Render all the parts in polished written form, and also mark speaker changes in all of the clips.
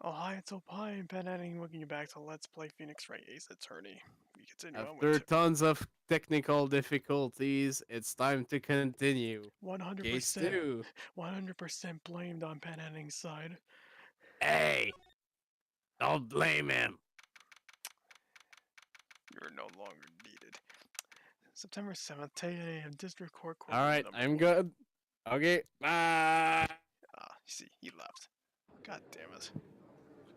Speaker 1: Oh, hi, it's Opie and PanAnning. Welcome you back to Let's Play Phoenix Wright Ace Attorney. We continue on with
Speaker 2: After tons of technical difficulties, it's time to continue. Case
Speaker 1: 100%,
Speaker 2: 2.
Speaker 1: 100% blamed on PanAnning's side.
Speaker 2: Hey, don't blame him.
Speaker 1: You're no longer needed. September 7th, 10 a.m. District Court Courtroom
Speaker 2: Alright,
Speaker 1: number
Speaker 2: I'm
Speaker 1: 1.
Speaker 2: good. Okay, bye.
Speaker 1: Ah, you see, he left. God damn it.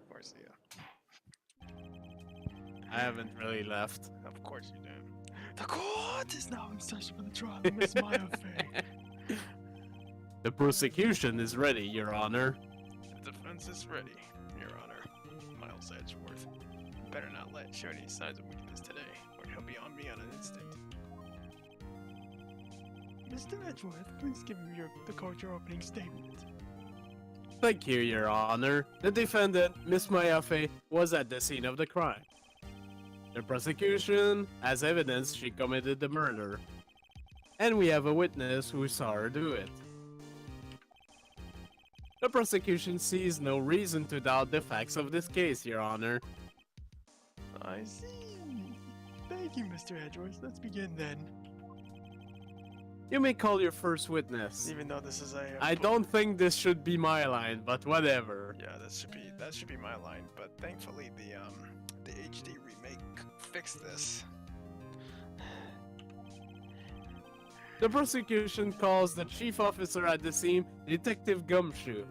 Speaker 1: Where's the,
Speaker 2: I haven't really left.
Speaker 1: Of course you did. The court is now in session for the trial of Miss Maya Fey.
Speaker 2: The prosecution is ready, Your Honor.
Speaker 1: The defense is ready, Your Honor. Miles Edgeworth. Better not let show any signs of weakness today, or he'll be on me on an instant. Mr. Edgeworth, please give me the court your opening statement.
Speaker 2: Thank you, Your Honor. The defendant, Miss Mayafe, was at the scene of the crime. The prosecution has evidence she committed the murder. And we have a witness who saw her do it. The prosecution sees no reason to doubt the facts of this case, Your Honor.
Speaker 1: I see. Thank you, Mr. Edgeworth. Let's begin then.
Speaker 2: You may call your first witness.
Speaker 1: Even though this is a...
Speaker 2: I don't think this should be my line, but whatever.
Speaker 1: Yeah, that should be my line, but thankfully the HD remake fixed this.
Speaker 2: The prosecution calls the chief officer at the scene, Detective Gumshoe.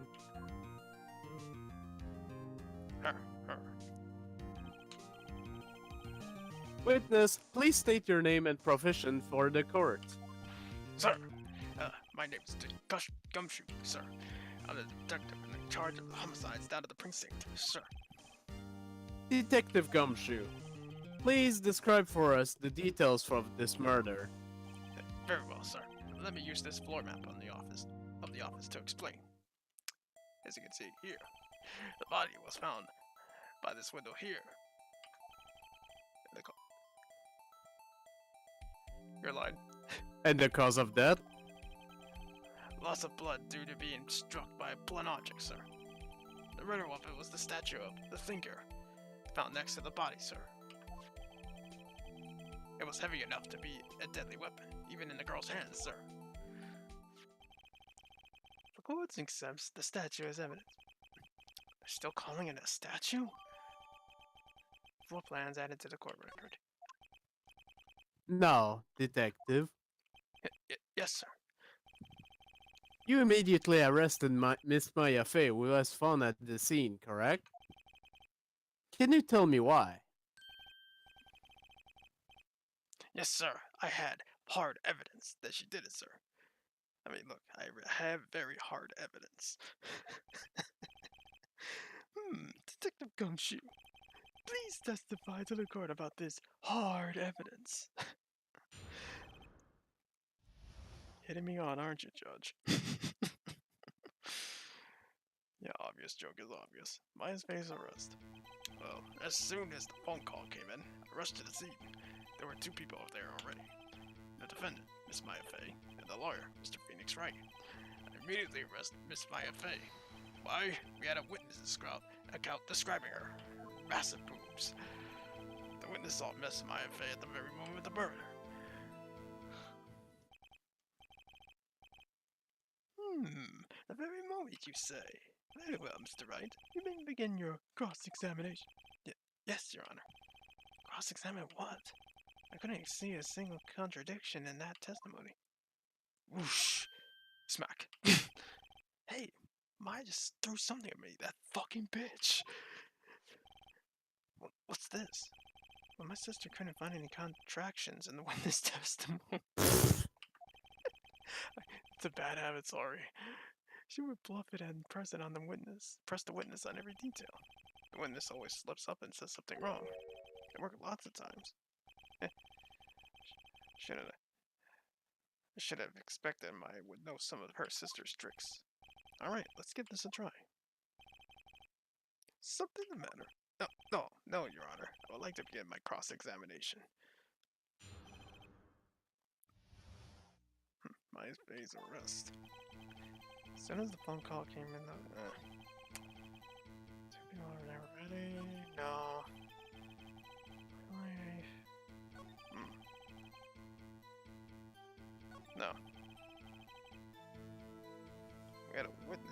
Speaker 1: Her.
Speaker 2: Witness, please state your name and profession for the court.
Speaker 1: Sir, my name is Gumshoe, sir. I'm the detective in charge of the homicides down at the precinct, sir.
Speaker 2: Detective Gumshoe, please describe for us the details of this murder.
Speaker 1: Very well, sir. Let me use this floor map on the office to explain. As you can see here, the body was found by this window here. Your line.
Speaker 2: And the cause of death?
Speaker 1: Loss of blood due to being struck by a blunt object, sir. The murder weapon was the statue of the thinker, found next to the body, sir. It was heavy enough to be a deadly weapon, even in the girl's hands, sir. The court accepts the statue as evidence. They're still calling it a statue? Floor plans added to the court record.
Speaker 2: No, detective.
Speaker 1: Yes, sir.
Speaker 2: You immediately arrested Miss Maya Fey, who was found at the scene, correct? Can you tell me why?
Speaker 1: Yes, sir. I had hard evidence that she did it, sir. I mean, look, I have very hard evidence. Detective Gumshoe, please testify to the court about this hard evidence. Hitting me on, aren't you, Judge? Yeah, obvious joke is obvious. Maya's face arrest. Well, as soon as the phone call came in, I rushed to the scene. There were 2 people there already. The defendant, Miss Maya Fey, and the lawyer, Mr. Phoenix Wright. I immediately arrested Miss Maya Fey. Why? We had a witness account describing her. Massive boobs. The witness saw Miss Maya Fey at the very moment of the murder. The very moment, you say. Very well, Mr. Wright. You may begin your cross-examination. Yes, Your Honor. Cross-examine what? I couldn't see a single contradiction in that testimony. Whoosh! Smack. Hey, Maya just threw something at me, that fucking bitch! What's this? Well, my sister couldn't find any contractions in the witness testimony. It's a bad habit, sorry. She would bluff it and press the witness on every detail. The witness always slips up and says something wrong. It worked lots of times. I should have expected Maya would know some of her sister's tricks. Alright, let's give this a try. Something the matter? No, Your Honor. I would like to begin my cross-examination. Maya's face arrest. As soon as the phone call came in, 2 people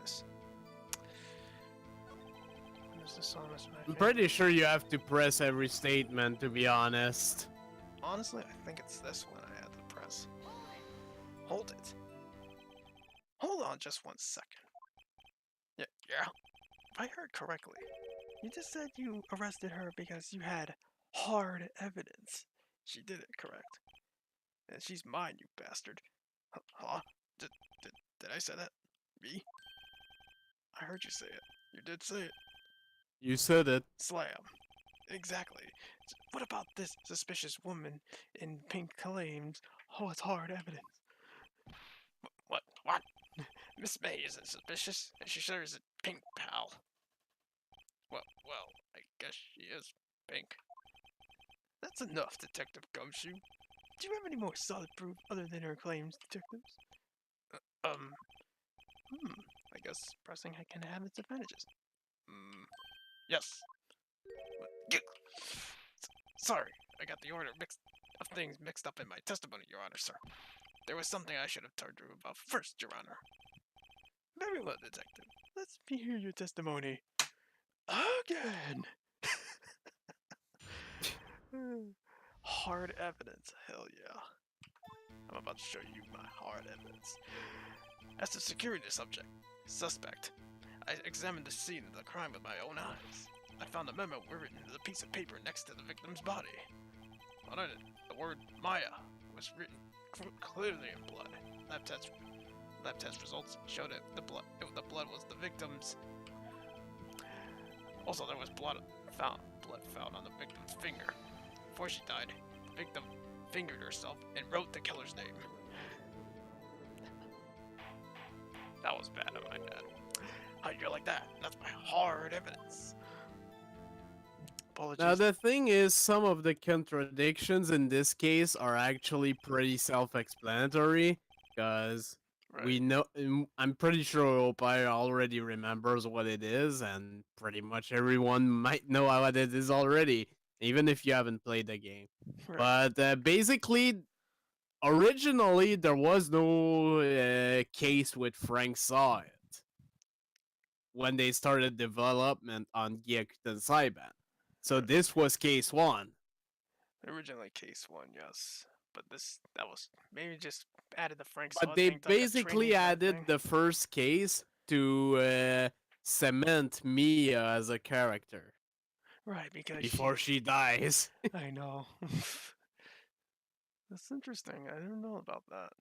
Speaker 1: this. When is this on this
Speaker 2: I'm pretty sure you have to press every statement, to be honest.
Speaker 1: Honestly, I think it's this one I had to press. Hold it. Hold on just 1 second. Yeah. If I heard correctly, you just said you arrested her because you had hard evidence. She did it, correct? And she's mine, you bastard. Huh? Did I say that? Me? I heard you say it. You did say it.
Speaker 2: You said it.
Speaker 1: Slam. Exactly. What about this suspicious woman in pink claims? Oh, it's hard evidence. What? Miss May isn't suspicious, and she sure isn't pink, pal. Well, I guess she is pink. That's enough, Detective Gumshoe. Do you have any more solid proof other than her claims, detectives? I guess pressing can have its advantages. Yes. Sorry, I got the order of things mixed up in my testimony, Your Honor, sir. There was something I should have told you about first, Your Honor. Very well, Detective. Let's hear your testimony. Again! Hard evidence, hell yeah. I'm about to show you my hard evidence. As to security suspect, I examined the scene of the crime with my own eyes. I found a memo written into the piece of paper next to the victim's body. On it, the word Maya was written clearly in blood. Lab test results showed that the blood was the victim's. Also, there was blood found on the victim's finger. Before she died, the victim fingered herself and wrote the killer's name. That was bad on my bad. How'd you like that? That's my hard evidence. Apologies.
Speaker 2: Now the thing is, some of the contradictions in this case are actually pretty self-explanatory, because we know. I'm pretty sure Opire already remembers what it is, and pretty much everyone might know what it is already, even if you haven't played the game.
Speaker 1: Right.
Speaker 2: But basically, originally there was no case with Frank Saw it when they started development on Gyakuten Saiban. So this was case 1.
Speaker 1: Originally case 1, yes. But that was maybe just added the Frank Saw
Speaker 2: But they
Speaker 1: thing, like
Speaker 2: basically added the first case to cement Mia as a character.
Speaker 1: Right, because
Speaker 2: before she dies.
Speaker 1: I know. That's interesting. I didn't know about that.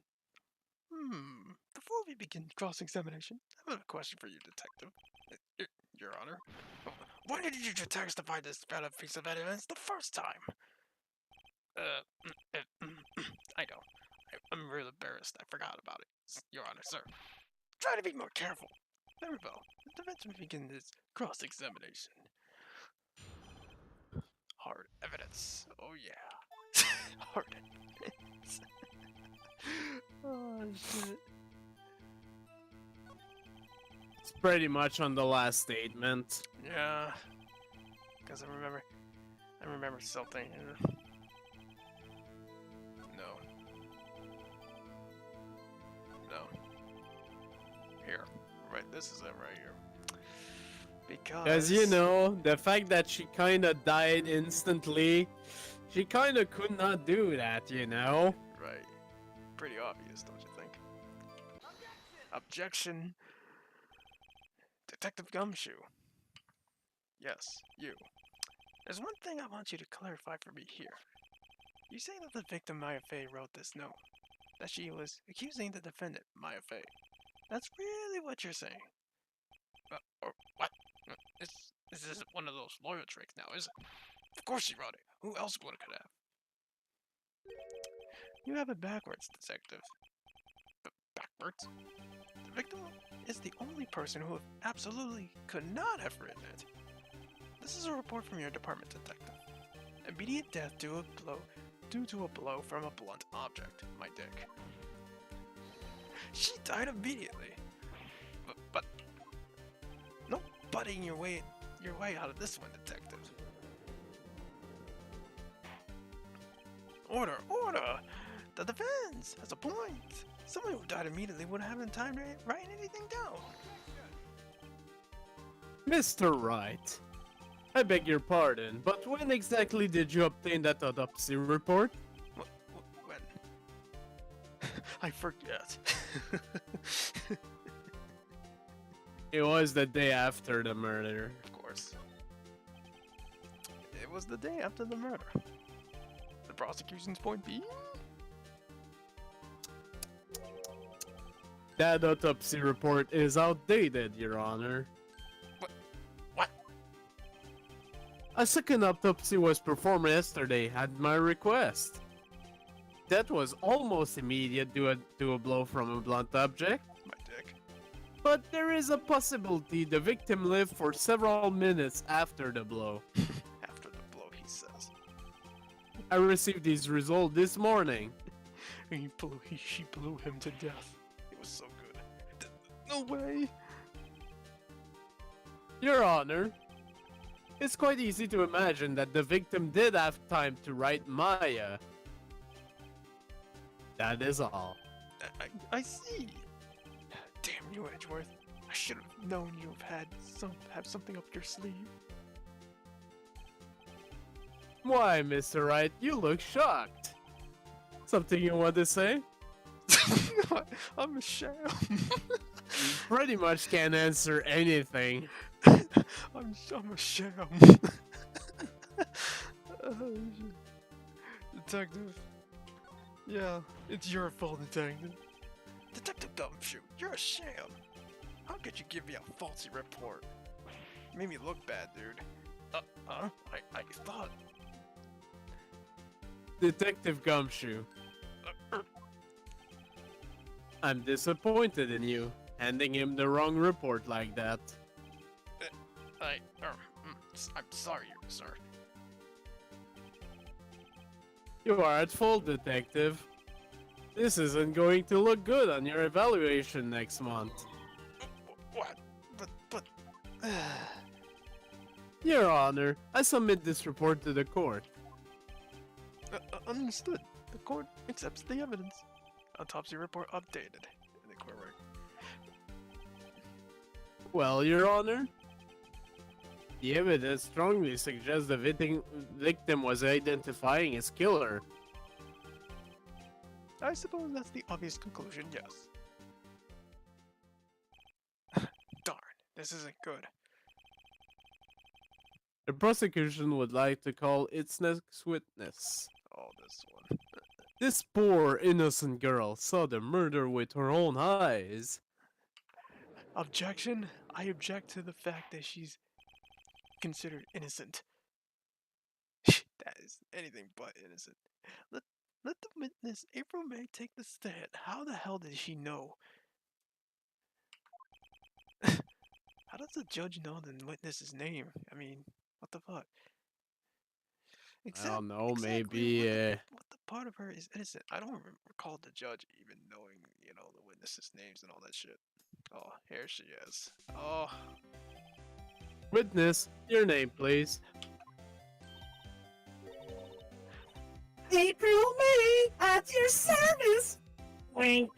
Speaker 1: Before we begin cross-examination, I have a question for you, Detective. Your Honor. Why did you testify this valid piece of evidence the first time? I know. I'm really embarrassed. I forgot about it, Your Honor, sir. Try to be more careful. Very well. The defense will begin this cross-examination. Hard evidence. Oh yeah. Hard evidence. Oh shit.
Speaker 2: It's pretty much on the last statement.
Speaker 1: Yeah. Because I remember something. No. Here. Right, this is it right here.
Speaker 2: Because, you know, the fact that she kind of died instantly, she kind of could not do that, you know?
Speaker 1: Right. Pretty obvious, don't you think? Objection. Detective Gumshoe. Yes, you. There's one thing I want you to clarify for me here. You say that the victim, Maya Fey, wrote this note. That she was accusing the defendant, Maya Fey. That's really what you're saying. Or what? This isn't one of those lawyer tricks now, is it? Of course she wrote it. Who else could have? You have it backwards, detective. Backwards? The victim is the only person who absolutely could not have written it. This is a report from your department, detective. Immediate death due to a blow from a blunt object. My dick. She died immediately. But no butting your way out of this one, detective. Order! The defense has a point. Someone who died immediately wouldn't have the time to write anything down.
Speaker 2: Mr. Wright, I beg your pardon, but when exactly did you obtain that autopsy report?
Speaker 1: When? I forget.
Speaker 2: It was the day after the murder.
Speaker 1: Of course. It was the day after the murder. The prosecution's point being?
Speaker 2: That autopsy report is outdated, Your Honor.
Speaker 1: What?
Speaker 2: A second autopsy was performed yesterday at my request. That was almost immediate due to a blow from a blunt object.
Speaker 1: My dick.
Speaker 2: But there is a possibility the victim lived for several minutes after the blow.
Speaker 1: After the blow, he says.
Speaker 2: I received these results this morning.
Speaker 1: She blew him to death. It was so good. No way!
Speaker 2: Your Honor, it's quite easy to imagine that the victim did have time to write Maya. That is all.
Speaker 1: I see. Damn you, Edgeworth. I should have known you have something up your sleeve.
Speaker 2: Why, Mr. Wright, you look shocked. Something you want to say?
Speaker 1: I'm a sham.
Speaker 2: Pretty much can't answer anything.
Speaker 1: I'm a sham. Detective. Yeah, it's your fault, Detective. Detective Gumshoe, you're a sham. How could you give me a faulty report? You made me look bad, dude. I thought...
Speaker 2: Detective Gumshoe, I'm disappointed in you, handing him the wrong report like that.
Speaker 1: I'm sorry, sir.
Speaker 2: You are at fault, Detective. This isn't going to look good on your evaluation next month.
Speaker 1: What? But...
Speaker 2: Your Honor, I submit this report to the court.
Speaker 1: Understood. The court accepts the evidence. Autopsy report updated. The court record.
Speaker 2: Well, Your Honor, the evidence strongly suggests the victim was identifying his killer.
Speaker 1: I suppose that's the obvious conclusion, yes. Darn, this isn't good.
Speaker 2: The prosecution would like to call its next witness.
Speaker 1: Oh, this one.
Speaker 2: This poor innocent girl saw the murder with her own eyes.
Speaker 1: Objection? I object to the fact that she's considered innocent. That is anything but innocent. Let the witness, April May, take the stand. How the hell did she know? How does the judge know the witness's name? I mean, what the fuck?
Speaker 2: I don't know, maybe,
Speaker 1: what the part of her is innocent? I don't recall the judge even knowing, the witnesses' names and all that shit. Oh, here she is. Oh.
Speaker 2: Witness, your name, please.
Speaker 3: April May, at your service. Wink.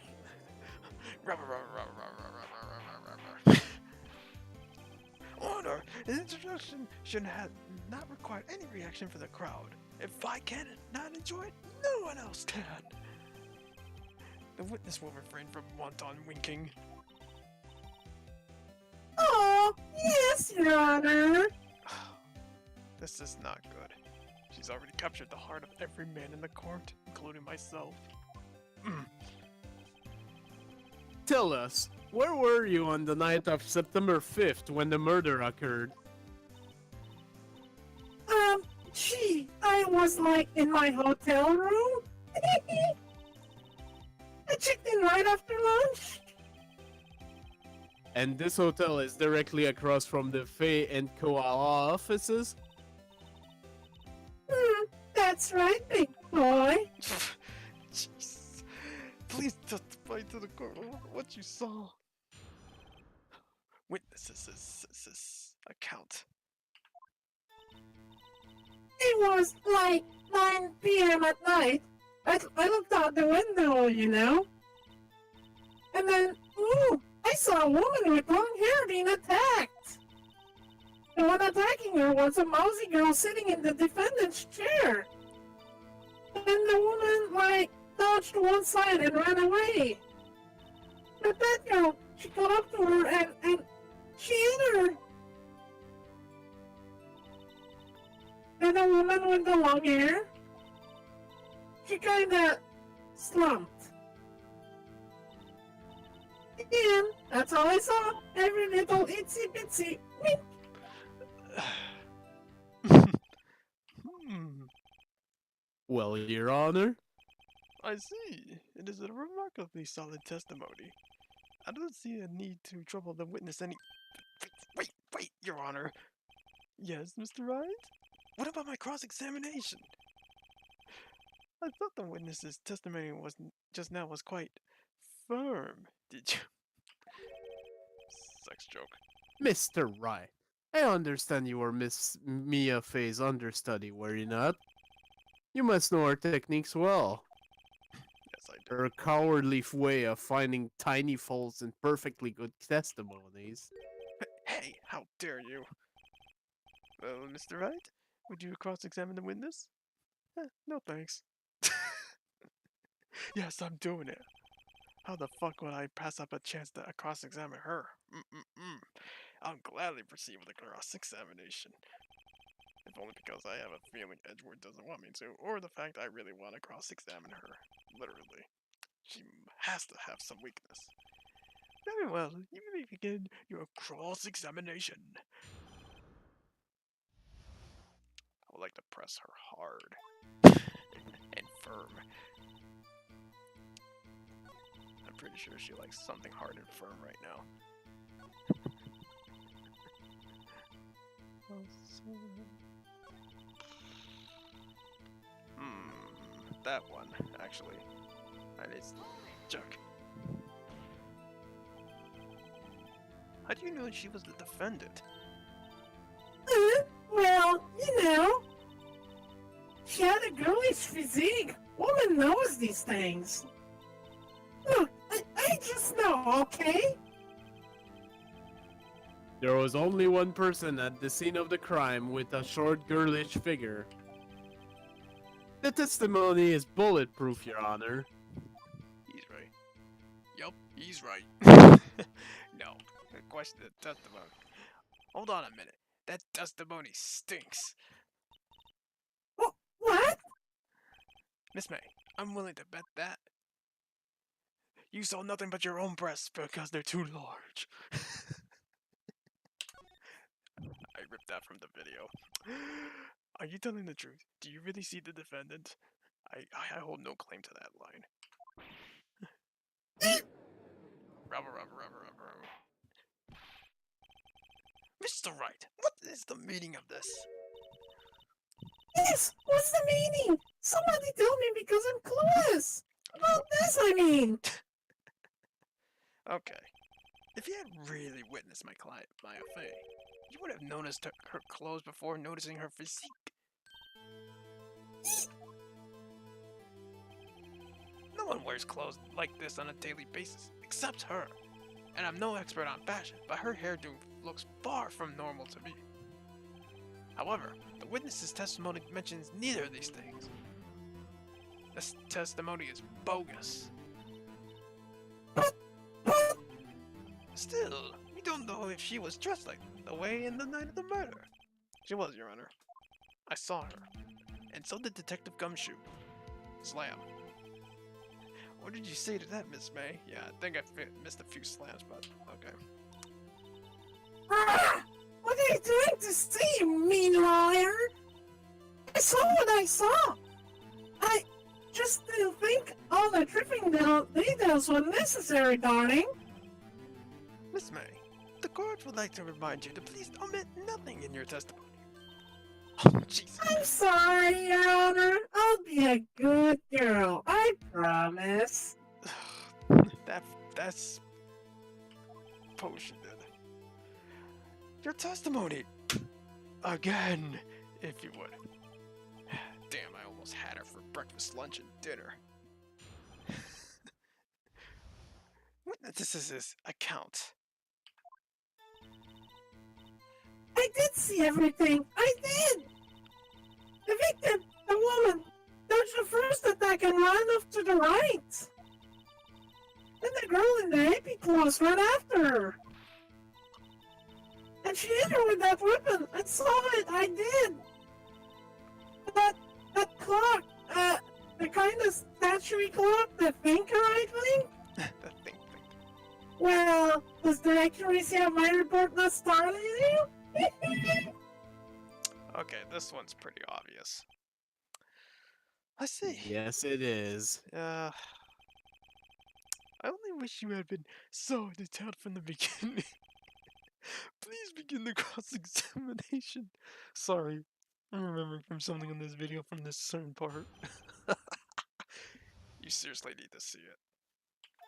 Speaker 1: Order! An introduction should have not required any reaction from the crowd. If I can not enjoy it, no one else can. The witness will refrain from wanton winking.
Speaker 3: Oh, yes, Your Honor.
Speaker 1: This is not good. She's already captured the heart of every man in the court, including myself.
Speaker 2: Tell us, where were you on the night of September 5th when the murder occurred?
Speaker 3: Gee, I was like in my hotel room. I checked in right after lunch.
Speaker 2: And this hotel is directly across from the Faye and Koala offices?
Speaker 3: That's right, big boy.
Speaker 1: Jeez. Please testify to the court what you saw. Witnesses' account.
Speaker 3: It was like 9 p.m. at night. I looked out the window, And then, ooh, I saw a woman with long hair being attacked. there was a mousy girl sitting in the defendant's chair. And the woman, like, dodged to one side and ran away. But that girl, she got up to her and she hit her. And the woman with the long hair, she kinda slumped. And that's all I saw. Every little itsy bitsy wink.
Speaker 1: Hmm,
Speaker 2: Well, Your Honor,
Speaker 1: I see. It is a remarkably solid testimony. I don't see a need to trouble the witness any. Wait, Your Honor. Yes, Mr. Wright? What about my cross-examination? I thought the witness's testimony was just now was quite firm. Did you? Sex joke.
Speaker 2: Mr. Wright, I understand you were Miss Mia Fey's understudy, were you not? You must know her techniques well.
Speaker 1: Yes, I do.
Speaker 2: Her cowardly way of finding tiny faults in perfectly good testimonies.
Speaker 1: Hey, how dare you? Well, Mr. Wright, would you cross-examine the witness? No thanks. Yes, I'm doing it. How the fuck would I pass up a chance to cross-examine her? I'll gladly proceed with a cross-examination. If only because I have a feeling Edgeworth doesn't want me to, or the fact I really want to cross-examine her. Literally. She has to have some weakness. Very well, you may begin your cross-examination. I would like to press her hard and firm. I'm pretty sure she likes something hard and firm right now. That one, actually. And it's Chuck. How do you know she was the defendant?
Speaker 3: Well, you know. She had a girlish physique. Woman knows these things. Look, I just know, okay?
Speaker 2: There was only one person at the scene of the crime with a short, girlish figure. The testimony is bulletproof, Your Honor.
Speaker 1: He's right. Yup, he's right. No, question the testimony. Hold on a minute. That testimony stinks.
Speaker 3: What?
Speaker 1: Miss May, I'm willing to bet that you saw nothing but your own breasts because they're too large. I ripped that from the video. Are you telling the truth? Do you really see the defendant? I hold no claim to that line. Rubber. Mr. Wright, what is the meaning of this?
Speaker 3: Yes, what's the meaning? Somebody tell me because I'm clueless. About this, I mean.
Speaker 1: Okay. If you had really witnessed my client, Maya Fey, you would have noticed her clothes before noticing her physique. No one wears clothes like this on a daily basis, except her. And I'm no expert on fashion, but her hairdo looks far from normal to me. However, the witness's testimony mentions neither of these things. This testimony is bogus. Still, we don't know if she was dressed like the way in the night of the murder. She was, Your Honor. I saw her. And so did Detective Gumshoe. Slam. What did you say to that, Miss May? Yeah, I think I missed a few slams, but okay.
Speaker 3: What are you doing to see, you mean liar? I saw what I saw. I just didn't think all the tripping details were necessary, darling.
Speaker 1: Miss May, the court would like to remind you to please omit nothing in your testimony. Oh, Jesus.
Speaker 3: I'm sorry, Your Honor. I'll be a good girl. I promise.
Speaker 1: That's potion. Your testimony again, if you would. Damn, I almost had her for breakfast, lunch, and dinner. What? This is his account.
Speaker 3: I I did see everything. I did. The victim, the woman, dodged the first attack and ran off to the right. Then the girl in the hippie clothes ran after her. And she hit her with that weapon. I saw it. I did. That clock, the kind of statuary clock, the thinker, I think?
Speaker 1: The thing.
Speaker 3: Well, does the accuracy of my report not startle you?
Speaker 1: Okay, this one's pretty obvious. I see.
Speaker 2: Yes, it is.
Speaker 1: I only wish you had been so detailed from the beginning. Please begin the cross-examination. Sorry, I'm remembering from something in this video from this certain part. You seriously need to see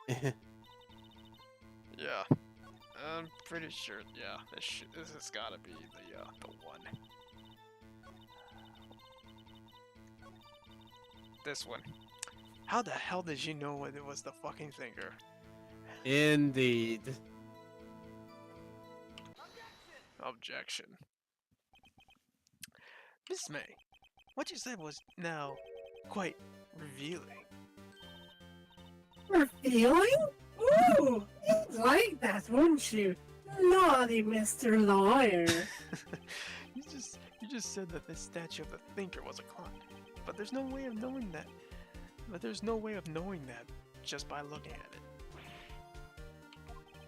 Speaker 1: it. Yeah, I'm pretty sure. Yeah, this has gotta be the one. This one. How the hell did you know what it was the fucking thinker?
Speaker 2: Indeed.
Speaker 1: Objection. Miss May, what you said was now quite revealing.
Speaker 3: Revealing? Ooh, you'd like that, wouldn't you? Naughty Mr. Lawyer.
Speaker 1: you just said that the statue of the thinker was a clock, but there's no way of knowing that. Just by looking at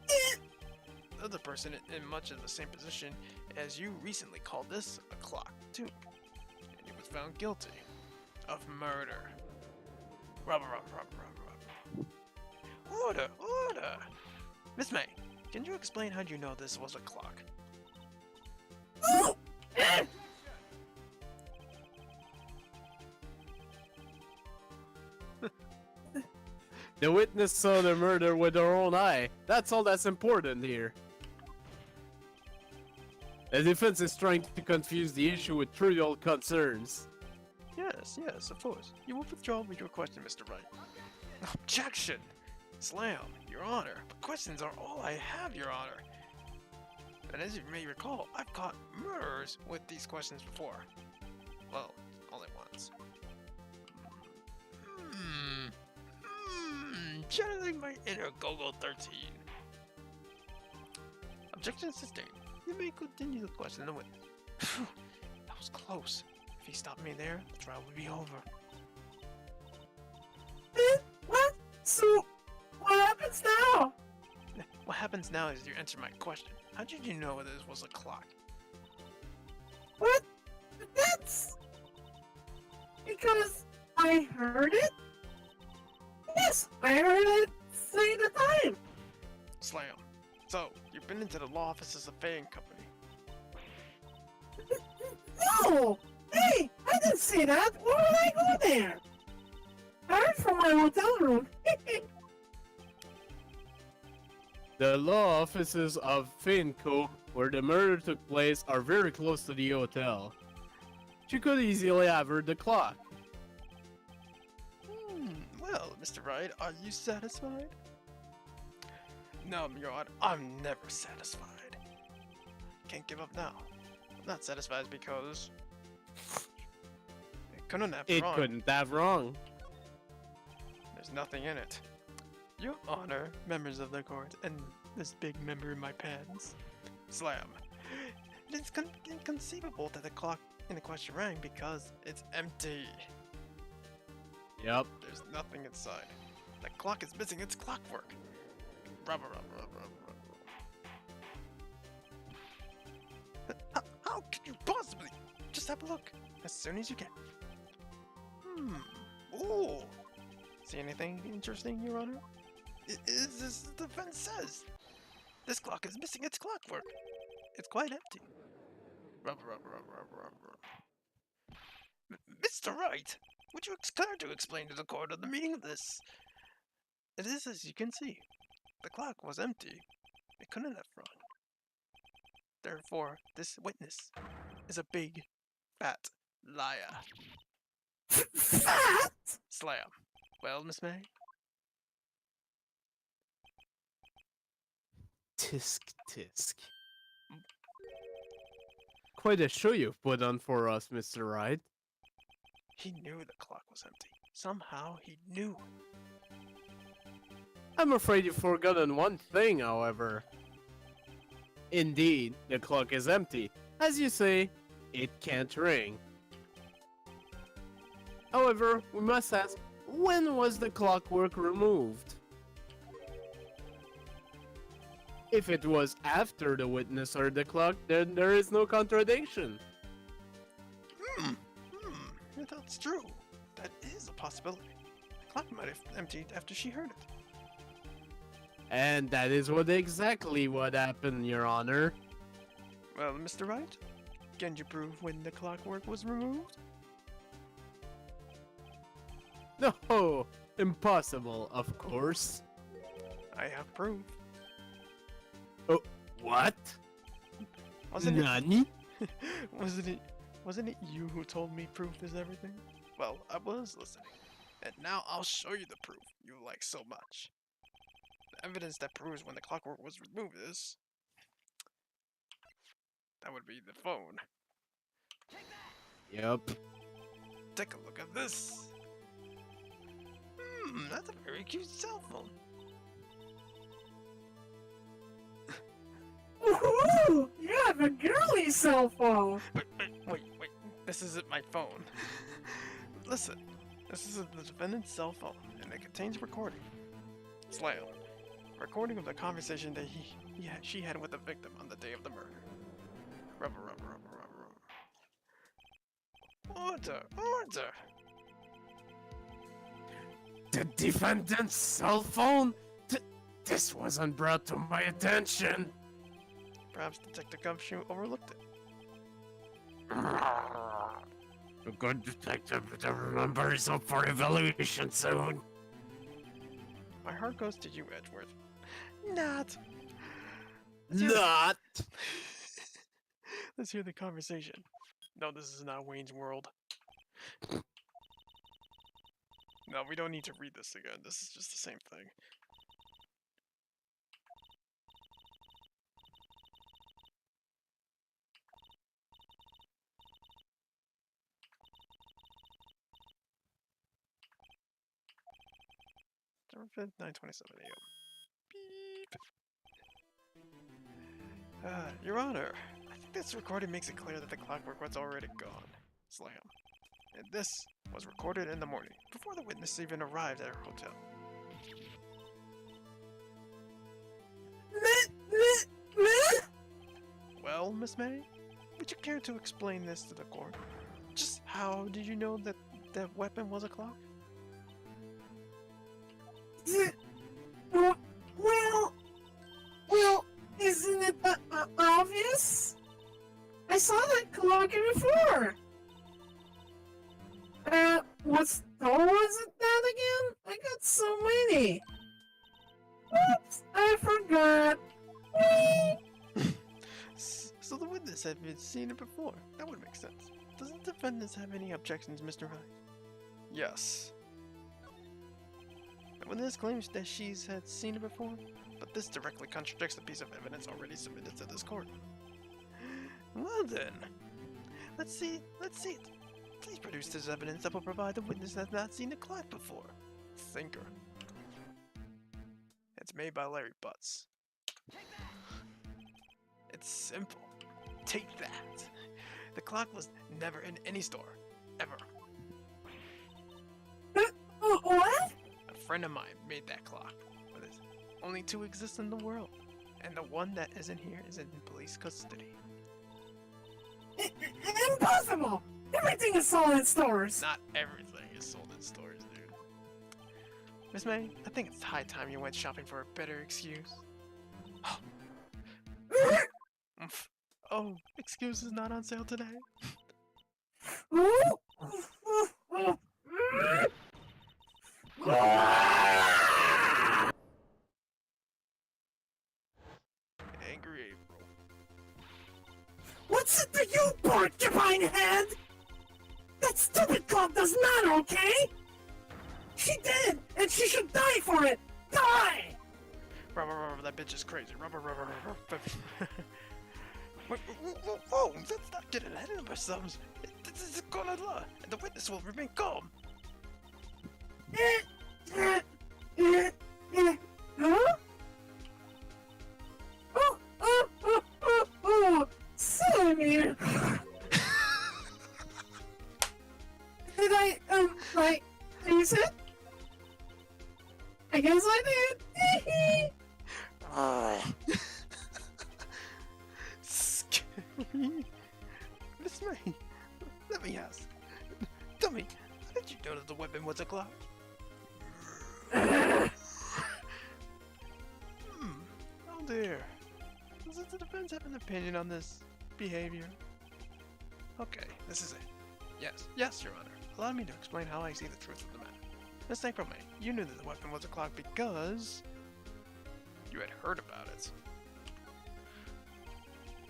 Speaker 1: it. The other person in much of the same position as you recently called this a clock too, and he was found guilty of murder. Rubber. Order! Miss May, can you explain how you know this was a clock?
Speaker 2: The witness saw the murder with her own eye. That's all that's important here. The defense is trying to confuse the issue with trivial concerns.
Speaker 1: Yes, of course. You will withdraw with your question, Mr. Wright. Objection! Slam, Your Honor. The questions are all I have, Your Honor. And as you may recall, I've caught murderers with these questions before. Well, only once. Channeling my inner Gogo 13. Objection sustained. You may continue the question the witness. That was close. If he stopped me there, the trial would be over.
Speaker 3: What? So, what happens now?
Speaker 1: What happens now is you answer my question. How did you know this was a clock?
Speaker 3: What? That's... because I heard it? Yes, I heard it say the time.
Speaker 1: Slam. So, you've been into the law offices of Fan Company.
Speaker 3: No! Hey, I didn't say that. Why would I go there? I heard from my hotel room.
Speaker 2: The law offices of Finco, where the murder took place, are very close to the hotel. She could easily have heard the clock.
Speaker 1: Well, Mr. Wright, are you satisfied? No, Your Honor, I'm never satisfied. Can't give up now. I'm not satisfied because it couldn't have
Speaker 2: It
Speaker 1: wrong.
Speaker 2: couldn't have wrong.
Speaker 1: There's nothing in it. Your Honor, members of the court, and this big member in my pants. Slam. It's inconceivable that the clock in the question rang because it's empty.
Speaker 2: Yep.
Speaker 1: There's nothing inside. The clock is missing its clockwork. Rubber. How could you possibly? Just have a look as soon as you can. Ooh. See anything interesting, Your Honor? Is this the defense says? This clock is missing its clockwork. It's quite empty. Rubber. Mr. Wright, would you care to explain to the court of the meaning of this? It is as you can see. The clock was empty. It couldn't have run. Therefore, this witness is a big, fat liar.
Speaker 3: Fat?
Speaker 1: Slam. Well, Miss May?
Speaker 2: Tisk tisk. Quite a show you've put on for us, Mr. Wright.
Speaker 1: He knew the clock was empty. Somehow he knew.
Speaker 2: I'm afraid you've forgotten one thing, however. Indeed, the clock is empty. As you say, it can't ring. However, we must ask, when was the clockwork removed? If it was after the witness heard the clock, then there is no contradiction.
Speaker 1: Yeah, that's true. That is a possibility. The clock might have emptied after she heard it.
Speaker 2: And that is exactly what happened, Your Honor.
Speaker 1: Well, Mr. Wright, can you prove when the clockwork was removed?
Speaker 2: No, impossible, of course.
Speaker 1: I have proof.
Speaker 2: Oh, what?
Speaker 1: Wasn't
Speaker 2: Nani?
Speaker 1: Wasn't it you who told me proof is everything? Well, I was listening. And now I'll show you the proof you like so much. The evidence that proves when the clockwork was removed is... That would be the phone.
Speaker 2: Yep.
Speaker 1: Take a look at this. That's a very cute cell phone.
Speaker 3: Woohoo! You have a girly cell phone!
Speaker 1: Wait. This isn't my phone. Listen, this is the defendant's cell phone, and it contains a recording. Slam. A recording of the conversation that she had with the victim on the day of the murder. Rubber. Order!
Speaker 2: The defendant's cell phone? This wasn't brought to my attention.
Speaker 1: Perhaps Detective Gumshoe overlooked it.
Speaker 2: A good detective to remember is up for evaluation soon.
Speaker 1: My heart goes to you, Edgeworth. Not.
Speaker 2: Not.
Speaker 1: Let's hear the conversation. No, this is not Wayne's World. No, we don't need to read this again. This is just the same thing. September 5th, 9:27 a.m. Beep. Your Honor, I think this recording makes it clear that the clockwork was already gone. Slam. And this was recorded in the morning, before the witness even arrived at her hotel. Well, Miss May, would you care to explain this to the court? Just how did you know that the weapon was a clock?
Speaker 3: Well, isn't it obvious? I saw that clock before. What store was it that again? I got so many. Oops, I forgot.
Speaker 1: So the witness had seen it before. That would make sense. Doesn't the defendant have any objections, Mr. Wright? Yes. The witness claims that she's had seen it before, but this directly contradicts the piece of evidence already submitted to this court. Well then, let's see it. Please produce this evidence that will provide the witness that has not seen the clock before. Thinker. It's made by Larry Butts. It's simple. Take that. The clock was never in any store. Ever.
Speaker 3: What?
Speaker 1: A friend of mine made that clock. But there's only two exist in the world. And the one that isn't here is in police custody.
Speaker 3: Impossible! Everything is sold in stores.
Speaker 1: Not everything is sold in stores, dude. Miss May, I think it's high time you went shopping for a better excuse. Oh, excuse is not on sale today. Angry April.
Speaker 3: What's it to you, porcupine head? That stupid clock does not okay? She did, and she should die for it. Die!
Speaker 1: Rubber, that bitch is crazy. Rubber. Whoa, let's not get ahead of ourselves. This is a court of law, and the witness will remain calm.
Speaker 3: Huh? Sammy! Did I, like, use it? I guess I did.
Speaker 1: Scary. Miss May, let me ask. Tell me, how did you know that the weapon was a clock? Oh dear. Does the defense have an opinion on this behavior? Okay, this is it. Yes, Your Honor. Allow me to explain how I see the truth of the matter. Miss April May, you knew that the weapon was a clock because you had heard about it.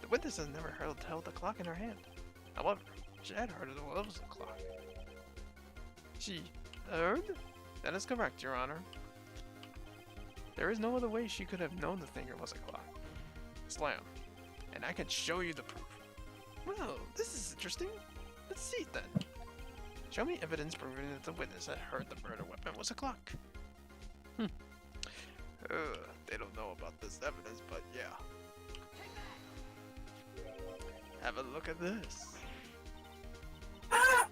Speaker 1: The witness has never held a clock in her hand. However, she had heard it was a clock. She heard? That is correct, Your Honor. There is no other way she could have known the finger was a clock. Slam. And I can show you the proof. Well, this is interesting. Let's see it then. Show me evidence proving that the witness had heard the murder weapon was a clock. They don't know about this evidence, but yeah. Have a look at this. I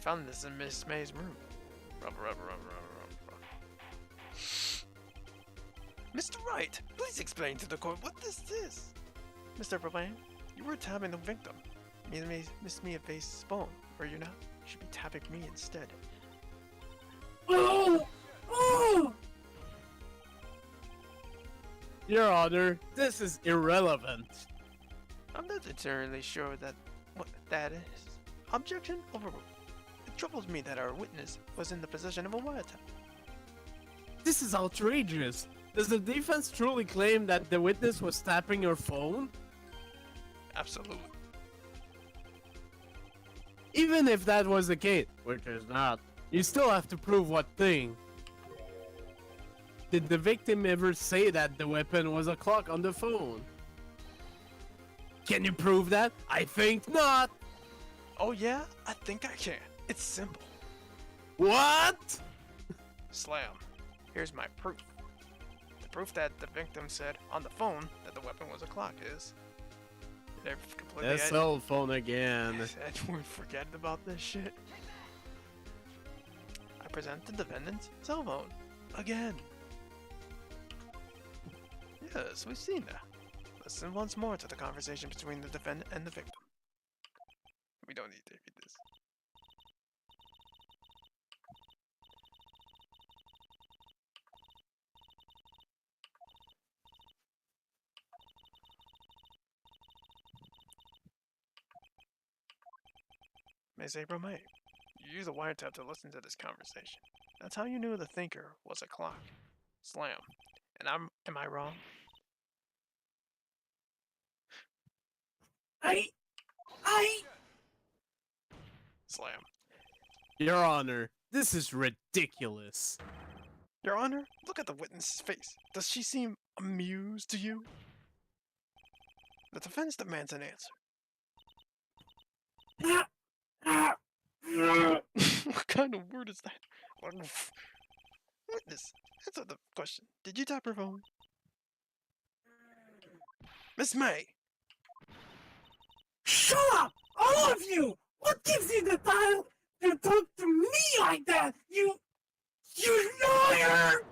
Speaker 1: found this in Miss May's room. Rubber. Mr. Wright, please explain to the court what this is. Mr. Verlaine, you were tapping the victim. Miss Mia Face's phone, were you not? You should be tapping me instead.
Speaker 3: Oh!
Speaker 2: Your Honor, this is irrelevant.
Speaker 1: I'm not entirely sure what that is. Objection overruled. It troubles me that our witness was in the possession of a wiretap.
Speaker 2: This is outrageous. Does the defense truly claim that the witness was tapping her phone?
Speaker 1: Absolutely.
Speaker 2: Even if that was the case, which is not, you still have to prove what thing. Did the victim ever say that the weapon was a clock on the phone? Can you prove that? I think not.
Speaker 1: Oh yeah? I think I can. It's simple.
Speaker 2: What?
Speaker 1: Slam. Here's my proof. The proof that the victim said on the phone that the weapon was a clock is...
Speaker 2: That cell phone again.
Speaker 1: We're forgetting about this shit. I present the defendant's cell phone. Again. Yes, we've seen that. Listen once more to the conversation between the defendant and the victim. We don't need to read this. Miss April May, you used a wiretap to listen to this conversation. That's how you knew the thinker was a clock. Slam. And am I wrong? Slam.
Speaker 2: Your Honor, this is ridiculous.
Speaker 1: Your Honor, look at the witness's face. Does she seem amused to you? The defense demands an answer. What kind of word is that? Witness, answer the question. Did you tap her phone? Miss May!
Speaker 3: Shut up! All of you! What gives you the time to talk to me like that? You lawyer!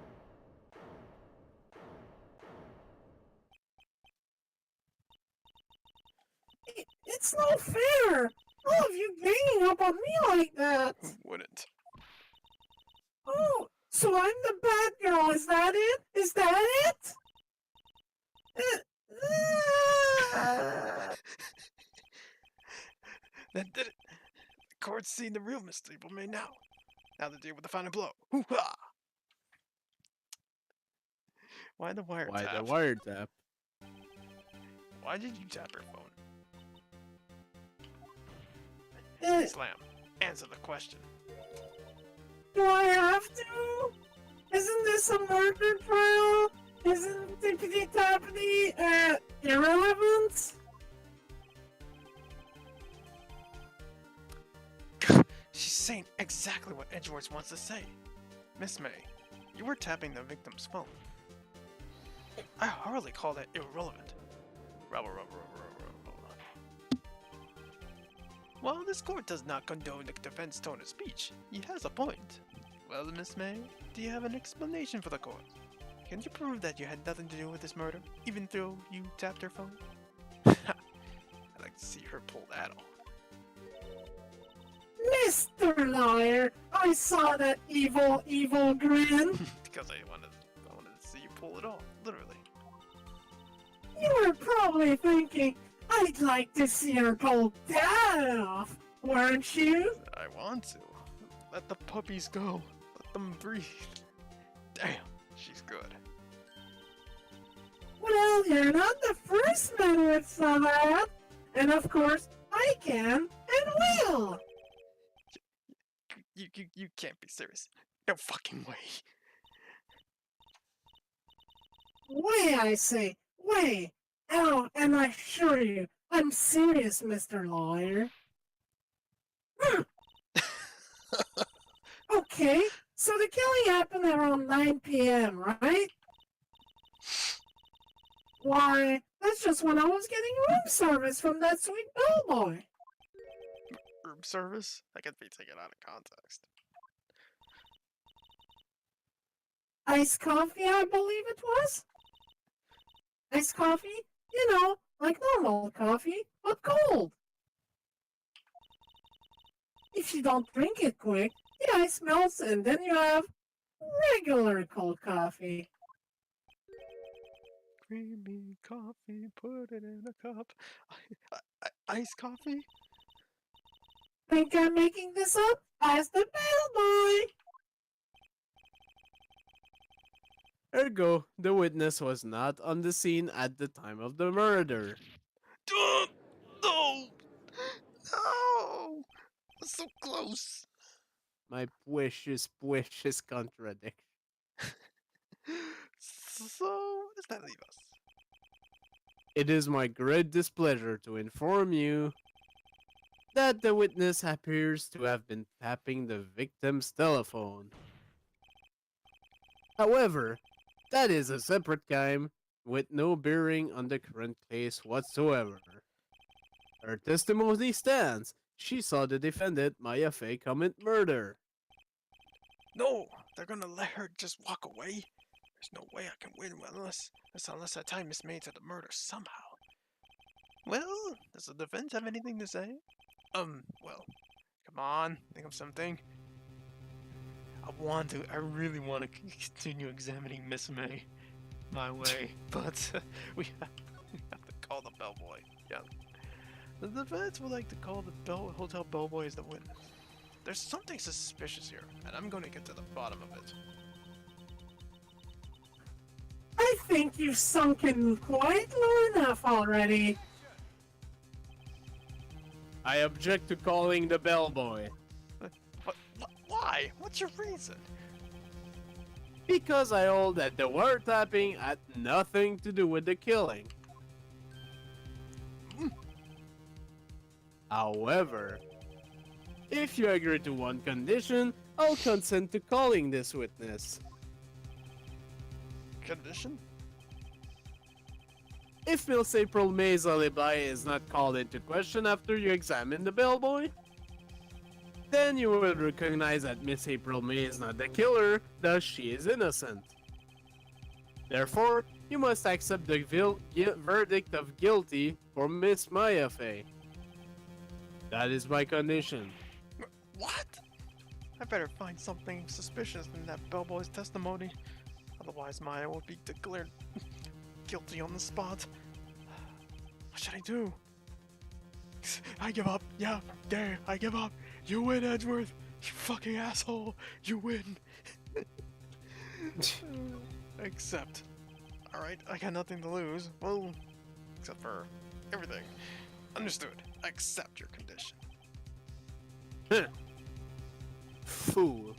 Speaker 3: It's not fair! All of you ganging up on me like that!
Speaker 1: Who wouldn't?
Speaker 3: Oh, so I'm the bad girl, is that it? Is that it?
Speaker 1: That did it. The court's seen the real Miss April May now. Now to deal with the final blow. Hoo-ha! Why the wiretap?
Speaker 2: Why the wiretap?
Speaker 1: Why did you tap her phone?
Speaker 3: Uh,
Speaker 1: Slam. Answer the question.
Speaker 3: Do I have to? Isn't this a murder trial? Isn't Tippity Tappity, irrelevant?
Speaker 1: She's saying exactly what Edgeworth wants to say. Miss May, you were tapping the victim's phone. I hardly call that irrelevant. Rubble. While this court does not condone the defense tone of speech, he has a point. Well, Miss May, do you have an explanation for the court? Can you prove that you had nothing to do with this murder, even though you tapped her phone? I'd like to see her pull that off.
Speaker 3: Mr. Liar, I saw that evil grin.
Speaker 1: Because I wanted to see you pull it off, literally.
Speaker 3: You were probably thinking, I'd like to see her pull that off, weren't you?
Speaker 1: I want to. Let the puppies go. Let them breathe. Damn, she's good.
Speaker 3: Well, you're not the first man who saw that. And of course, I can and will.
Speaker 1: You can't be serious. No fucking way.
Speaker 3: Way, I say, way. Oh, and I assure you, I'm serious, Mr. Lawyer. Okay, so the killing happened around 9 p.m., right? Why, that's just when I was getting room service from that sweet bellboy.
Speaker 1: Room service? That could be taken out of context.
Speaker 3: Iced coffee, I believe it was? Iced coffee? You know, like normal coffee, but cold. If you don't drink it quick, the ice melts and then you have regular cold coffee.
Speaker 1: Creamy coffee, put it in a cup. Iced coffee?
Speaker 3: Think I'm making this up? Ask the bellboy!
Speaker 2: Ergo, the witness was not on the scene at the time of the murder.
Speaker 1: No! No! So close!
Speaker 2: My precious contradiction.
Speaker 1: So, where does that leave us?
Speaker 2: It is my great displeasure to inform you that the witness appears to have been tapping the victim's telephone. However, that is a separate crime with no bearing on the current case whatsoever. Her testimony stands. She saw the defendant, Maya Fey, commit murder.
Speaker 1: No! They're gonna let her just walk away? There's no way I can win unless I tie Miss May to the murder somehow. Well, does the defense have anything to say? Well, come on, think of something. I really want to continue examining Miss May my way, but we have to call the bellboy. Yeah. The defense would like to call the hotel bellboy as the witness. There's something suspicious here, and I'm going to get to the bottom of it.
Speaker 3: I think you've sunken quite low enough already.
Speaker 2: I object to calling the bellboy.
Speaker 1: Why? What's your reason?
Speaker 2: Because I hold that the wiretapping had nothing to do with the killing. However, if you agree to one condition, I'll consent to calling this witness.
Speaker 1: Condition?
Speaker 2: If Miss April May's alibi is not called into question after you examine the bellboy, then you will recognize that Miss April May is not the killer, thus she is innocent. Therefore, you must accept the verdict of guilty for Miss Maya Fey. That is my condition.
Speaker 1: What? I better find something suspicious in that bellboy's testimony. Otherwise, Maya will be declared guilty on the spot. What should I do? I give up. Yeah, I give up. You win, Edgeworth. You fucking asshole. You win. Except. Alright, I got nothing to lose. Well, except for everything. Understood. I accept your condition.
Speaker 2: Fool.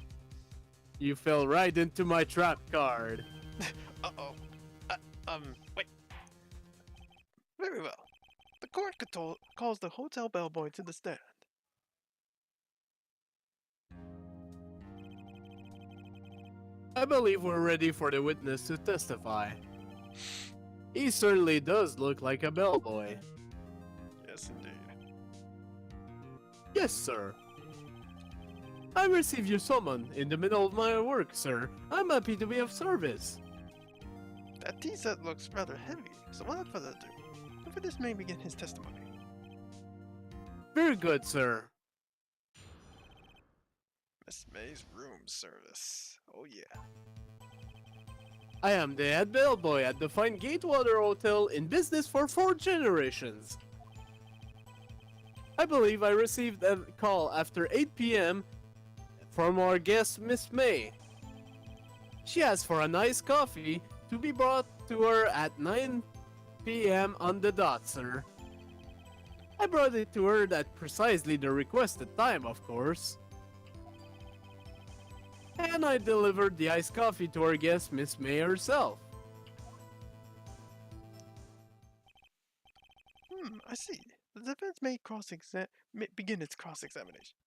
Speaker 2: You fell right into my trap card.
Speaker 1: Uh-oh. Wait. Very well. The court calls the hotel bellboy to the stand.
Speaker 2: I believe we're ready for the witness to testify. He certainly does look like a bellboy.
Speaker 1: Yes, indeed.
Speaker 2: Yes, sir. I received your summon in the middle of my work, sir. I'm happy to be of service.
Speaker 1: That tea set looks rather heavy, so without further ado, over this may begin his testimony.
Speaker 2: Very good, sir.
Speaker 1: Miss May's room service. Oh yeah.
Speaker 2: I am the head bellboy at the fine Gatewater Hotel in business for 4 generations. I believe I received a call after 8 p.m. from our guest, Miss May. She asked for a nice coffee to be brought to her at 9 p.m. on the dot, sir. I brought it to her at precisely the requested time, of course. And I delivered the iced coffee to our guest, Miss May herself.
Speaker 1: I see. The defense may begin its cross-examination.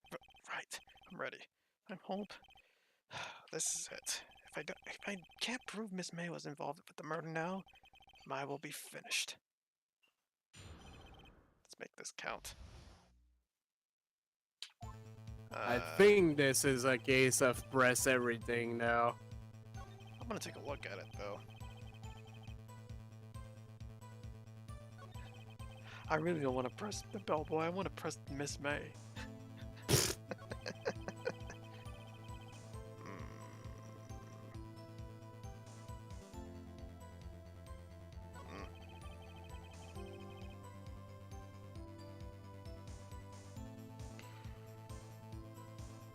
Speaker 1: Right. I'm ready. I hope this is it. If I can't prove Miss May was involved with the murder now, I will be finished. Let's make this count.
Speaker 2: I think this is a case of press everything now.
Speaker 1: I'm gonna take a look at it though. I really don't want to press the bellboy. I want to press Miss May.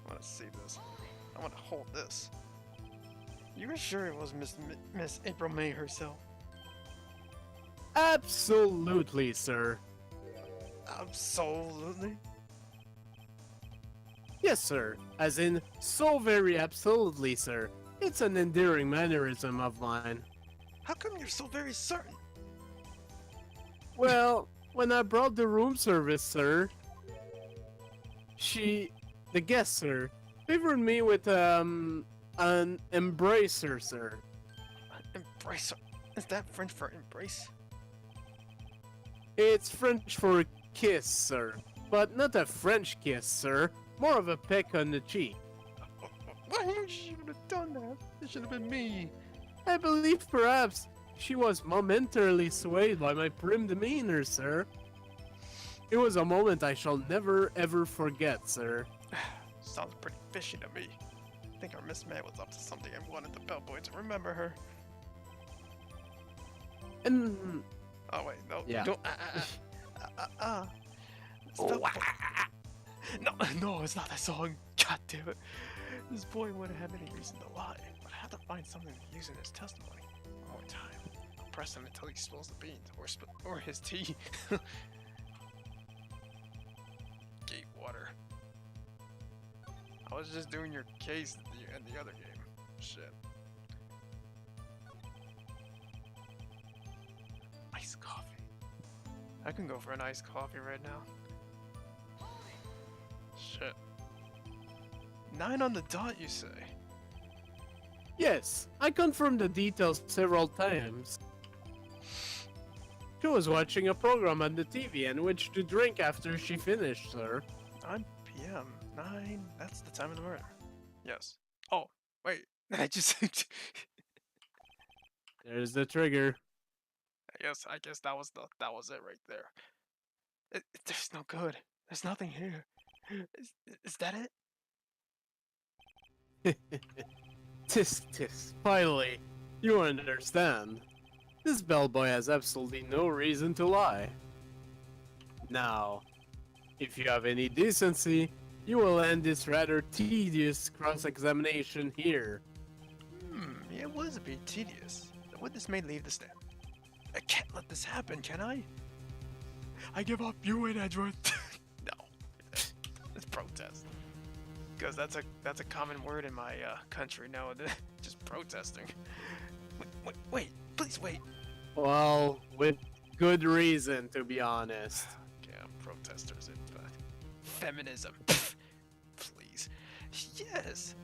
Speaker 1: I want to see this. I want to hold this. You were sure it was Miss April May herself?
Speaker 2: Absolutely, sir.
Speaker 1: Absolutely.
Speaker 2: Yes, sir. As in, so very absolutely, sir. It's an endearing mannerism of mine.
Speaker 1: How come you're so very certain?
Speaker 2: Well, when I brought the room service, sir, the guest, sir, favored me with, an embracer, sir.
Speaker 1: Embrace? Is that French for embrace?
Speaker 2: It's French for kiss, sir. But not a French kiss, sir. More of a peck on the cheek.
Speaker 1: Why you should have done that? It should have been me.
Speaker 2: I believe perhaps she was momentarily swayed by my prim demeanor, sir. It was a moment I shall never ever forget, sir.
Speaker 1: Sounds pretty fishy to me. I think our Miss May was up to something and wanted the bellboy to remember her.
Speaker 2: And
Speaker 1: Oh wait, no,
Speaker 2: yeah.
Speaker 1: don't. No, it's not that song. God damn it. This boy wouldn't have any reason to lie, but I have to find something to use in his testimony. One more time. I'll press him until he spills the beans, or his tea. Gatewater. I was just doing your case in the other game. Shit. Iced coffee. I can go for an iced coffee right now. Shit. 9 on the dot, you say?
Speaker 2: yes, I confirmed the details several times. She was watching a program on the TV and which to drink after she finished, sir.
Speaker 1: 9 p.m. 9. That's the time of the murder. Yes. Oh, wait. I just.
Speaker 2: There's the trigger.
Speaker 1: I guess that was it right there. There's no good. There's nothing here. Is that it?
Speaker 2: Tisk. Finally, you understand. This bellboy has absolutely no reason to lie. Now, if you have any decency, you will end this rather tedious cross-examination here.
Speaker 1: It was a bit tedious. The witness may leave the stand. I can't let this happen, can I? I give up. You win, Edgeworth. No. It's protest. Because that's a common word in my country now. Just protesting. Wait. Please wait.
Speaker 2: Well, with good reason, to be honest.
Speaker 1: Yeah, protesters in fact. Feminism. Pfft, please. Yes.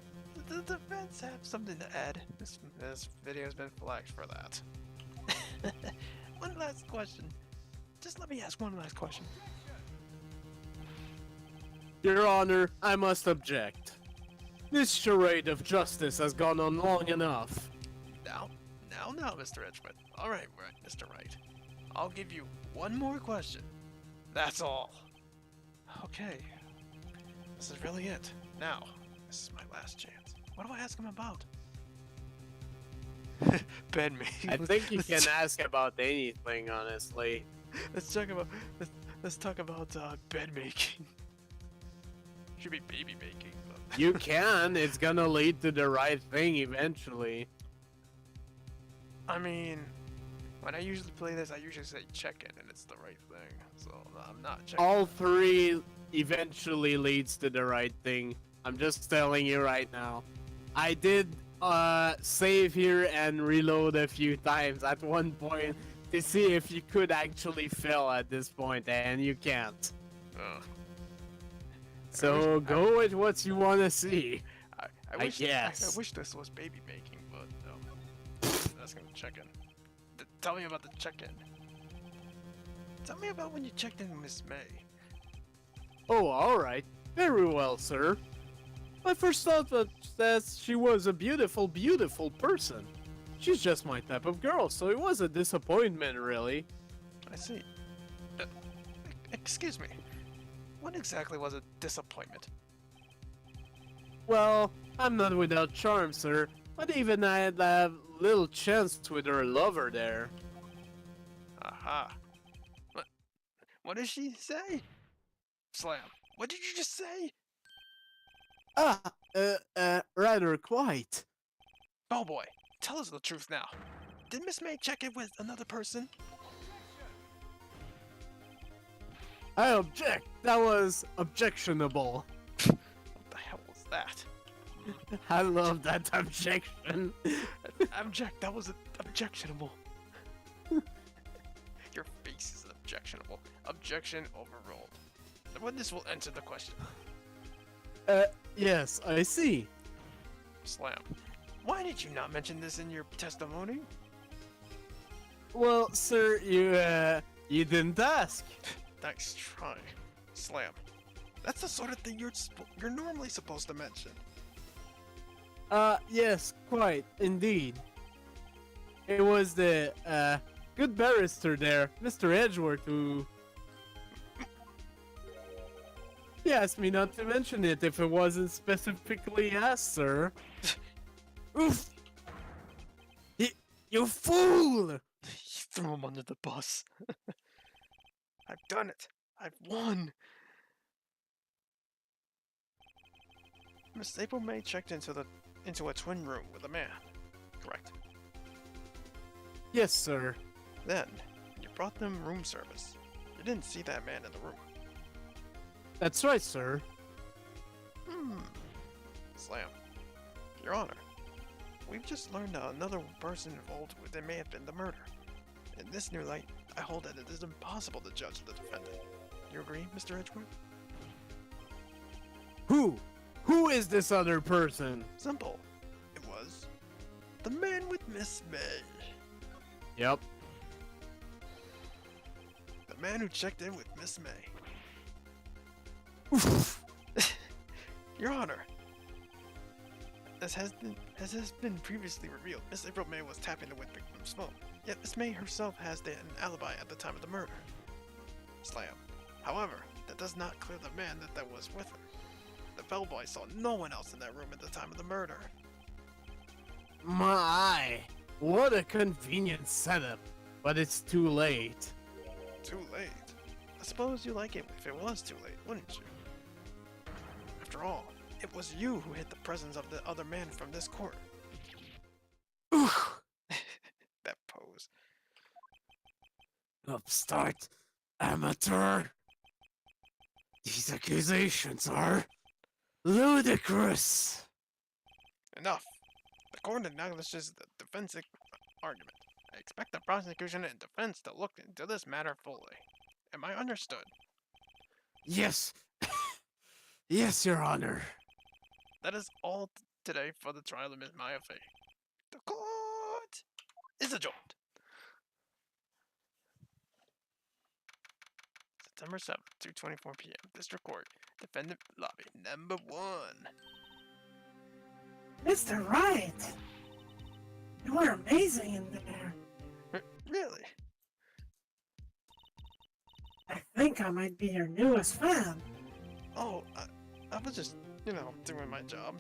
Speaker 1: The defense have something to add. This video's been flagged for that. One last question. Just let me ask one last question.
Speaker 2: Your Honor, I must object. This charade of justice has gone on long enough.
Speaker 1: Now, Mr. Edgewood. Alright, Mr. Wright. I'll give you one more question. That's all. Okay. This is really it. Now, this is my last chance. What do I ask him about? Bed me.
Speaker 2: I think you can ask about anything, honestly.
Speaker 1: Let's talk about bed making. Should be baby making. But...
Speaker 2: You can. It's gonna lead to the right thing eventually.
Speaker 1: I mean, when I usually play this, I usually say check-in, and it's the right thing. So I'm not checking.
Speaker 2: All three eventually leads to the right thing. I'm just telling you right now. I did save here and reload a few times at one point to see if you could actually fail at this point, and you can't.
Speaker 1: Ugh.
Speaker 2: So go with what you want to see.
Speaker 1: I wish,
Speaker 2: guess.
Speaker 1: I wish this was baby making, but no. That's gonna check-in. Tell me about the check-in. Tell me about when you checked in with Miss May.
Speaker 2: Oh, alright. Very well, sir. My first thought was that she was a beautiful, beautiful person. She's just my type of girl, so it was a disappointment, really.
Speaker 1: I see. Excuse me. What exactly was a disappointment?
Speaker 2: Well, I'm not without charm, sir, but even I had a little chance with her lover there.
Speaker 1: Aha. What did she say? Slam. What did you just say?
Speaker 2: Rather quite.
Speaker 1: Oh boy, tell us the truth now. Did Miss May check in with another person?
Speaker 2: I object. That was objectionable.
Speaker 1: What the hell was that?
Speaker 2: I love that objection.
Speaker 1: Object, that was objectionable. Your face is objectionable. Objection overruled. When this will answer the question.
Speaker 2: Yes, I see.
Speaker 1: Slam. Why did you not mention this in your testimony?
Speaker 2: Well, sir, you didn't ask.
Speaker 1: Nice try. Slam. That's the sort of thing you're normally supposed to mention.
Speaker 2: Yes, quite, indeed. It was the, good barrister there, Mr. Edgeworth, who... He asked me not to mention it if it wasn't specifically asked, sir. Oof! You fool!
Speaker 1: You threw him under the bus. I've done it. I've won. Miss April May checked into a twin room with a man. Correct.
Speaker 2: Yes, sir.
Speaker 1: Then you brought them room service. You didn't see that man in the room.
Speaker 2: That's right, sir.
Speaker 1: Slam. Your Honor, we've just learned that another person involved with it may have been the murder. In this new light, I hold that it is impossible to judge the defendant. You agree, Mr. Edgeworth?
Speaker 2: Who? Who is this other person?
Speaker 1: Simple. It was the man with Miss May.
Speaker 2: Yep.
Speaker 1: The man who checked in with Miss May. Your Honor, as has been previously revealed, Miss April May was tapping the wet victim's phone. Yet Miss May herself has an alibi at the time of the murder. Slam. However, that does not clear the man that was with her. The bellboy saw no one else in that room at the time of the murder.
Speaker 2: My, what a convenient setup. But it's too late.
Speaker 1: Too late? I suppose you like it if it was too late, wouldn't you? After all, it was you who hid the presence of the other man from this court. That pose.
Speaker 2: Upstart, amateur. These accusations are ludicrous.
Speaker 1: Enough. The court acknowledges the defensive argument. I expect the prosecution and defense to look into this matter fully. Am I understood?
Speaker 2: Yes. Yes, Your Honor.
Speaker 1: That is all today for the trial of Miss Maya Fey. The court is adjourned. September 7th, 2:24 p.m. District Court, Defendant Lobby, number 1.
Speaker 3: Mr. Wright, you were amazing in there.
Speaker 1: Really?
Speaker 3: I think I might be your newest fan.
Speaker 1: Oh, I was just, doing my job,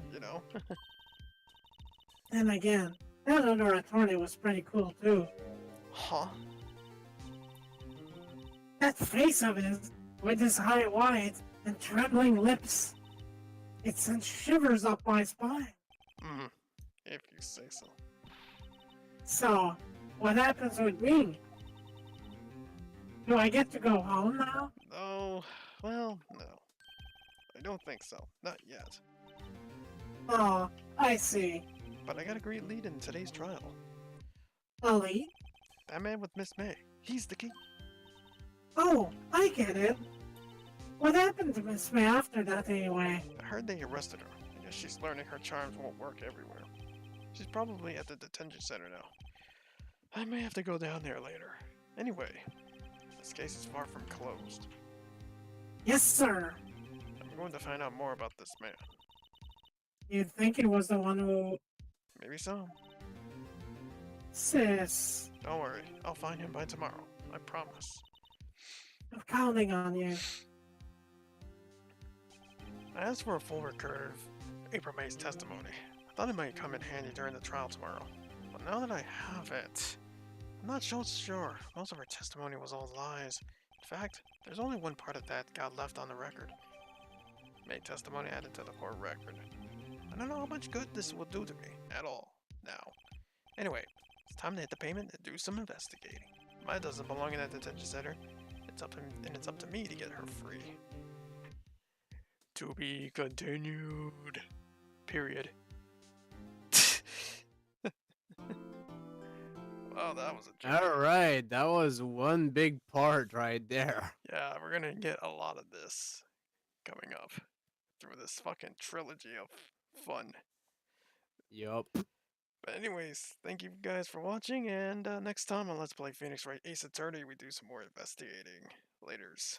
Speaker 3: Then again, that other attorney was pretty cool too.
Speaker 1: Huh?
Speaker 3: That face of his, with his high white and trembling lips, it sent shivers up my spine.
Speaker 1: If you say so.
Speaker 3: So, what happens with me? Do I get to go home now?
Speaker 1: Oh, well, no. I don't think so. Not yet.
Speaker 3: Oh, I see.
Speaker 1: But I got a great lead in today's trial.
Speaker 3: Ali?
Speaker 1: That man with Miss May. He's the key.
Speaker 3: Oh, I get it. What happened to Miss May after that anyway?
Speaker 1: I heard they arrested her. I guess she's learning her charms won't work everywhere. She's probably at the detention center now. I may have to go down there later. Anyway, this case is far from closed.
Speaker 3: Yes, sir.
Speaker 1: I'm going to find out more about this man.
Speaker 3: You'd think he was the one who...
Speaker 1: Maybe so.
Speaker 3: Sis,
Speaker 1: Don't worry, I'll find him by tomorrow. I promise.
Speaker 3: I'm counting on you.
Speaker 1: I asked for a full record of April May's testimony. I thought it might come in handy during the trial tomorrow. But now that I have it, I'm not so sure. Most of her testimony was all lies. In fact, there's only one part of that got left on the record. May testimony added to the court record. I don't know how much good this will do to me at all now. Anyway, it's time to hit the pavement and do some investigating. Maya doesn't belong in that detention center. It's up to me to get her free. To be continued. Period. Wow, that was a joke.
Speaker 2: Alright, that was one big part right there.
Speaker 1: Yeah, we're gonna get a lot of this coming up through this fucking trilogy of fun.
Speaker 2: Yup.
Speaker 1: But anyways, thank you guys for watching, and next time on Let's Play Phoenix Wright Ace Attorney, we do some more investigating. Laters.